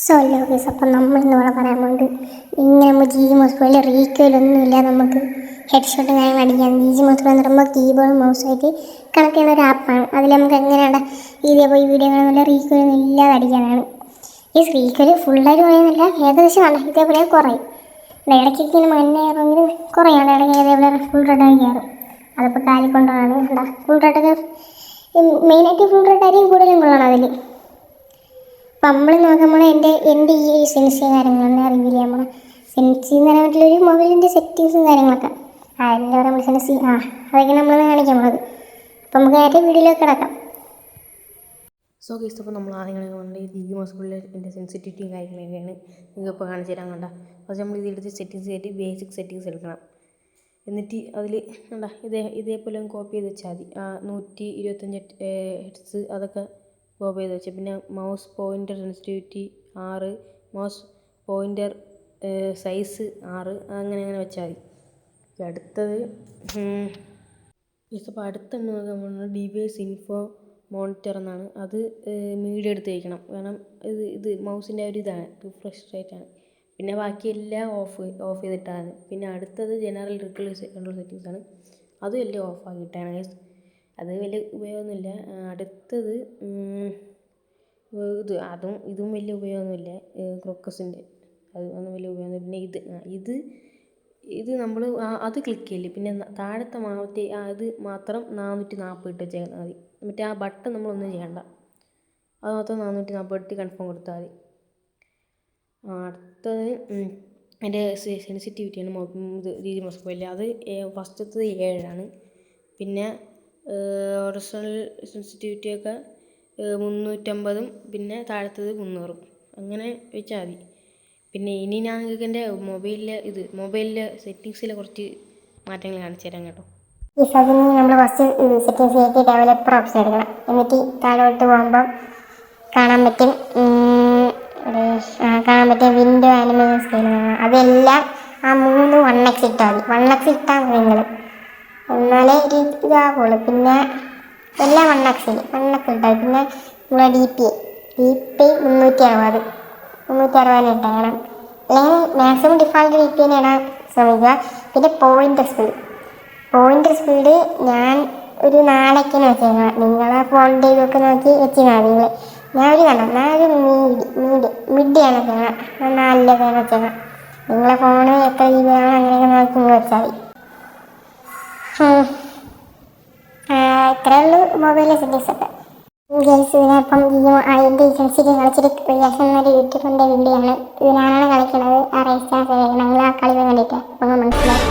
So hello guys, അപ്പം നമ്മൾ ഇന്നിവിടെ പറയാൻ പോകുന്നത് ഇങ്ങനെ നമ്മൾ ജി മോസ്ബോയിൽ റീക്കോയിലൊന്നുമില്ല നമുക്ക് ഹെഡ് ഷോട്ട് കാര്യങ്ങൾ അടിക്കാം. ജി മോസ്ബോ എന്ന് പറയുമ്പോൾ കീബോർഡ് മൗസുമായിട്ട് കണക്ട് ചെയ്യുന്ന ഒരു ആപ്പാണ്. അതിൽ നമുക്ക് എങ്ങനെയാണ് ഇതേപോലെ വീഡിയോ കാണുന്നില്ല റീക്കോയിലൊന്നും ഇല്ലാതെ അടിക്കാനാണ്. ഈ റീക്കോയിൽ ഫുള്ളായിട്ട് പറയുന്നില്ല, ഏകദേശം നല്ല ഇതേപോലെ കുറയും. ഇടയ്ക്കൊക്കെ ഇങ്ങനെ മഞ്ഞാണെങ്കിൽ കുറയാണ്, ഇടയ്ക്ക് ഇതേപോലെ ഫുൾ റെഡായി കയറും. അതിപ്പോൾ കാലിക്കൊണ്ടാണ് എന്താ ഫുൾ റെഡൊക്കെ മെയിനായിട്ട് ഫുൾ റെഡായിരിക്കും കൂടുതലും കൊള്ളണം അതിൽ. അപ്പം നമ്മൾ നോക്കുമ്പോൾ എൻ്റെ ഈ സെൻസി കാര്യങ്ങളൊന്നും റിവീൽ ചെയ്യാൻ പോകണം. സെൻസി എന്ന് പറയാൻ പറ്റില്ലൊരു മൊബൈലിൻ്റെ സെറ്റിങ്സും കാര്യങ്ങളൊക്കെ എന്താ പറയുക നമ്മൾ സെൻസി അതൊക്കെ നമ്മളൊന്ന് കാണിക്കാൻ പോകുന്നത്. അപ്പം നമുക്ക് നേരത്തെ വീഡിയോയിലേക്ക് കിടക്കാം. സോ ഗൈസ്, അപ്പോൾ നമ്മൾ ആദ്യം കൊണ്ട് ഈ മോസ്ബിളിലെ എൻ്റെ സെൻസിറ്റിവിറ്റിയും കാര്യങ്ങളൊക്കെയാണ് നിങ്ങൾക്ക് ഇപ്പോൾ കാണിച്ചു തരാൻ കണ്ട. അപ്പോൾ നമ്മൾ ഇതെടുത്ത് സെറ്റിങ്സ് കയറ്റി ബേസിക് സെറ്റിങ്സ് എടുക്കണം. എന്നിട്ട് അതിൽ എന്താ ഇതേപോലെ കോപ്പി ചെയ്ത് വെച്ചാൽ മതി. 125 ഹെർട്സ് അതൊക്കെ കോപ്പി ചെയ്ത് വെച്ചാൽ. പിന്നെ mouse pointer sensitivity 6, mouse pointer size 6, അങ്ങനെ വെച്ചാൽ മതി. അടുത്തത് ഇപ്പോൾ അടുത്തെന്ന് നോക്കാൻ ഡിവൈസ് ഇൻഫോ മോണിറ്റർ എന്നാണ്. അത് മീഡിയ എടുത്ത് വയ്ക്കണം, കാരണം ഇത് മൗസിൻ്റെ ഒരു ഇതാണ്, റിഫ്രഷ് റേറ്റാണ്. പിന്നെ ബാക്കിയെല്ലാം ഓഫ് ചെയ്തിട്ടാണ്. പിന്നെ അടുത്തത് ജനറൽ കൺട്രോൾ സെറ്റിങ്സ് ആണ്. അതും എല്ലാം ഓഫാക്കിയിട്ടാണ്. അത് വലിയ ഉപയോഗമൊന്നുമില്ല. അടുത്തത് ഇതും വലിയ ഉപയോഗമൊന്നുമില്ല. ക്രോക്കസിൻ്റെ അതൊന്നും വലിയ ഉപയോഗമൊന്നുമില്ല. പിന്നെ ഇത് നമ്മൾ അത് ക്ലിക്ക് ചെയ്യില്ലേ. പിന്നെ താഴത്തെ അത് മാത്രം 440 ഇട്ട് വെച്ചാൽ മതി. മറ്റേ ആ ബട്ടൺ നമ്മളൊന്നും ചെയ്യണ്ട, അത് മാത്രം 440 ഇട്ട് കൺഫേം കൊടുത്താൽ മതി. അടുത്തത് അതിൻ്റെ സെൻസിറ്റിവിറ്റിയാണ്. ജി മോസ്ബോയിൽ അത് ഫസ്റ്റത്തത് 7 പിന്നെ ഒറിജിനൽ സെൻസിറ്റിവിറ്റിയൊക്കെ 350, പിന്നെ താഴത്തത് 300, അങ്ങനെ വെച്ചാൽ മതി. പിന്നെ ഇനി ഞാൻ നിങ്ങൾക്ക് എൻ്റെ മൊബൈലിലെ സെറ്റിങ്സിലെ കുറച്ച് മാറ്റങ്ങൾ കാണിച്ചു തരാം കേട്ടോ. ഈ അതിന് നമ്മൾ ഫസ്റ്റ് സെറ്റിങ്സ് കയറ്റി ഡെവലപ്പർ ഓപ്ഷൻ എടുക്കണം. എന്നിട്ട് താഴോട്ട് പോകുമ്പം കാണാൻ പറ്റും വിൻഡോ ആനിമേഷൻ സ്കെയിൽ. അതെല്ലാം ആ 3 1x ഇട്ടാൽ മതി. 1x ഇട്ടാൽ മതി നിങ്ങൾ, എന്നാലേ ഇതാകുള്ളൂ. പിന്നെ എല്ലാം 1x ഇട്ടാൽ പിന്നെ നമ്മളെ ഡി പി 360 ഇട്ടേക്കണം. അല്ലെങ്കിൽ മാക്സിമം ഡിഫോൾട്ട് ഡി പി ഇടാൻ ശ്രമിക്കുക. പിന്നെ പോയിൻ്റർ സ്പീഡ് ഞാൻ ഒരു 4 വെച്ചേക്കണം. നിങ്ങളെ ഫോണിൻ്റെ ഇതൊക്കെ നോക്കി വെച്ചാൽ മതി. ഞാനൊരു മിഡിയാണ് വെച്ചേക്കണം, 4 വെച്ചേക്കണം. നിങ്ങളെ ഫോണ് എത്ര GB വേണം അങ്ങനെയൊക്കെ നോക്കി വെച്ചാൽ മതി. ഇത്രയേ ഉള്ളൂ മൊബൈലിലെ സെറ്റിങ്സ് ഒക്കെ. ഇതിനപ്പം അതിൻ്റെ സെൻസിറ്റീവ് കളിച്ചിട്ട് റിയാക്ഷൻ എന്നൊരു യൂട്യൂബിൻ്റെ വീഡിയോ ആണ്. ഇത് ഞാനാണ് കളിക്കുന്നത്. ആ റേസ് നിങ്ങൾ ആ കളി കണ്ടിട്ട് അപ്പം മനസ്സിലായി.